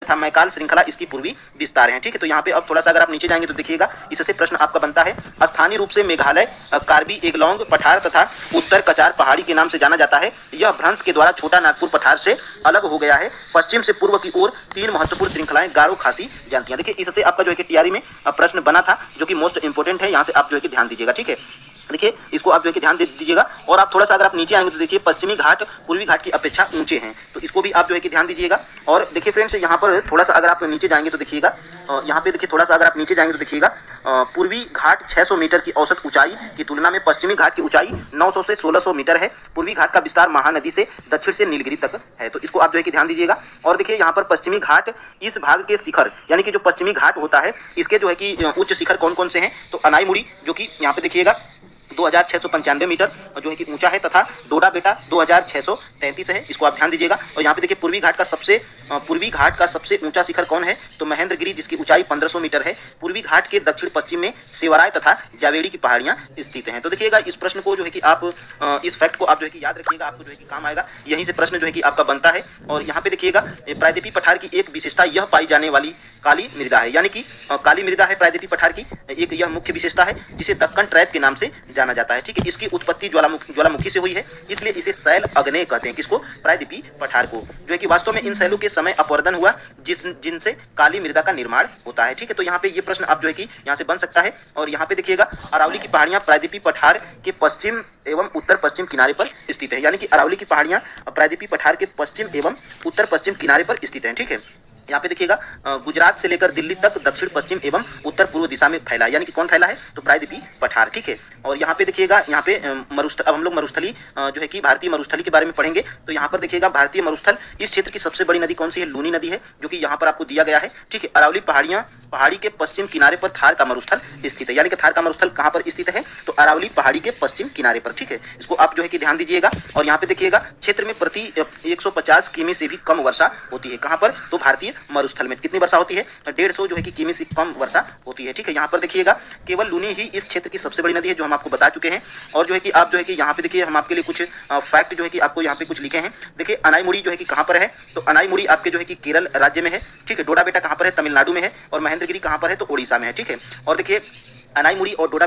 तथा मैकाल श्रृंखला इसकी पूर्वी विस्तार है। ठीक है, तो यहाँ पे अब थोड़ा सा अगर आप नीचे जाएंगे तो देखिएगा इससे प्रश्न आपका बनता है, स्थानीय रूप से मेघालय कार्बी एंगलोंग पठार तथा उत्तर कचार पहाड़ी के नाम से जाना जाता है। यह भ्रंश के द्वारा छोटा नागपुर पठार से अलग हो गया है। पश्चिम से पूर्व की ओर 3 महत्वपूर्ण श्रृंखलाएं गारो खासी जानती हैं। देखिए इससे आपका जो है कि तैयारी में प्रश्न बना था, जो कि मोस्ट इंपोर्टेंट है, यहाँ से आप जो है कि ध्यान दीजिएगा। ठीक है, देखिए इसको आप जो है कि ध्यान दे दीजिएगा। और आप थोड़ा सा अगर आप नीचे आएंगे तो देखिए पश्चिमी घाट पूर्वी घाट की अपेक्षा ऊंचे हैं, तो इसको भी आप जो है कि ध्यान दीजिएगा। और देखिए फ्रेंड्स यहाँ पर थोड़ा सा अगर आप नीचे जाएंगे तो देखिएगा, यहाँ पे देखिए थोड़ा सा अगर आप नीचे जाएंगे तो देखिएगा पूर्वी घाट 600 मीटर की औसत ऊंचाई की तुलना में पश्चिमी घाट की ऊंचाई 900 से 1600 मीटर है। पूर्वी घाट का विस्तार महानदी से दक्षिण से नीलगिरी तक है, तो इसको आप जो है कि ध्यान दीजिएगा। और देखिए यहाँ पर पश्चिमी घाट इस भाग के शिखर यानी कि जो पश्चिमी घाट होता है इसके जो है कि उच्च शिखर कौन कौन से हैं, तो अनाईमुड़ी जो कि यहाँ पे देखिएगा 2695 मीटर जो है कि ऊंचा है, तथा डोडा बेटा 2633 है, इसको आप ध्यान दीजिएगा। और यहाँ पे देखिए पूर्वी घाट का सबसे ऊंचा शिखर कौन है, तो महेंद्रगिरी जिसकी ऊंचाई 1500 मीटर है। पूर्वी घाट के दक्षिण पश्चिम में सेवराय तथा जावेड़ी की पहाड़ियां स्थित हैं। तो देखिएगा इस प्रश्न को जो है कि आप इस फैक्ट को आप जो है कि याद रखिएगा, आपको जो है कि काम आएगा, यहीं से प्रश्न जो है कि आपका बनता है। और यहाँ पे देखिएगा प्रायद्वीपीय पठार की एक विशेषता यह पाई जाने वाली काली मृदा है, यानी कि काली मृदा है प्रायद्वीपीय पठार की एक यह मुख्य विशेषता है, जिसे दक्कन ट्रैप के नाम से जाना जाता है। ठीक है, इसकी उत्पत्ति ज्वालामुखी से हुई है, इसलिए इसे शैल अग्नेय कहते हैं। किसको? प्रायद्वीपीय पठार को, जो है कि वास्तव में इन शैलों के समय अपवर्तन हुआ जिनसे काली मृदा का निर्माण होता है। ठीक है, तो यहाँ पे ये प्रश्न आप जो है कि यहाँ से बन सकता है। और यहाँ पे देखिएगा अरावली की पहाड़ियां प्रायद्वीपीय पठार के पश्चिम एवं उत्तर पश्चिम किनारे पर स्थित है, यानी कि अरावली की पहाड़ियां प्रायद्वीपीय पठार के पश्चिम एवं उत्तर पश्चिम किनारे पर स्थित है। ठीक है, यहाँ पे देखिएगा गुजरात से लेकर दिल्ली तक दक्षिण पश्चिम एवं उत्तर पूर्व दिशा में फैला है, यानी कि कौन फैला है, तो प्रायद्वीपीय पठार। ठीक है, और यहाँ पे देखिएगा यहाँ पे अब हम लोग मरुस्थली जो है कि भारतीय मरुस्थली के बारे में पढ़ेंगे। तो यहाँ पर देखिएगा भारतीय मरुस्थल इस क्षेत्र की सबसे बड़ी नदी कौन सी है, लूनी नदी है, जो कि यहाँ पर आपको दिया गया है। ठीक है, अरावली पहाड़ी के पश्चिम किनारे पर थार का मरुस्थल स्थित है, यानी कि थार का मरुस्थल कहाँ पर स्थित है, तो अरावली पहाड़ी के पश्चिम किनारे पर। ठीक है, इसको आप जो है कि ध्यान दीजिएगा। और यहाँ पे देखिएगा क्षेत्र में प्रति 150 किमी से भी कम वर्षा होती है, कहाँ पर, तो भारतीय मरुस्थल में कितनी वर्षा होती है, 150 जो है कि किमी से कम वर्षा होती है। ठीक है, यहाँ पर देखिएगा केवल लूनी ही इस क्षेत्र की सबसे बड़ी नदी है, जो हम आपको बता चुके हैं। और जो है कि आप जो है कि यहाँ पे देखिए हम आपके लिए कुछ फैक्ट जो है कि आपको यहाँ पे कुछ लिखे हैं। देखिए अनाईमुड़ी जो है कि कहाँ पर है, तो अनाईमुड़ी आपके जो है कि केरल राज्य में है। ठीक है, डोडा बेटा कहाँ पर है, तमिलनाडु में है। और महेंद्रगिरी कहाँ पर है, तो ओडिशा में है। ठीक है, और देखिए अनाईमुड़ी और डोडा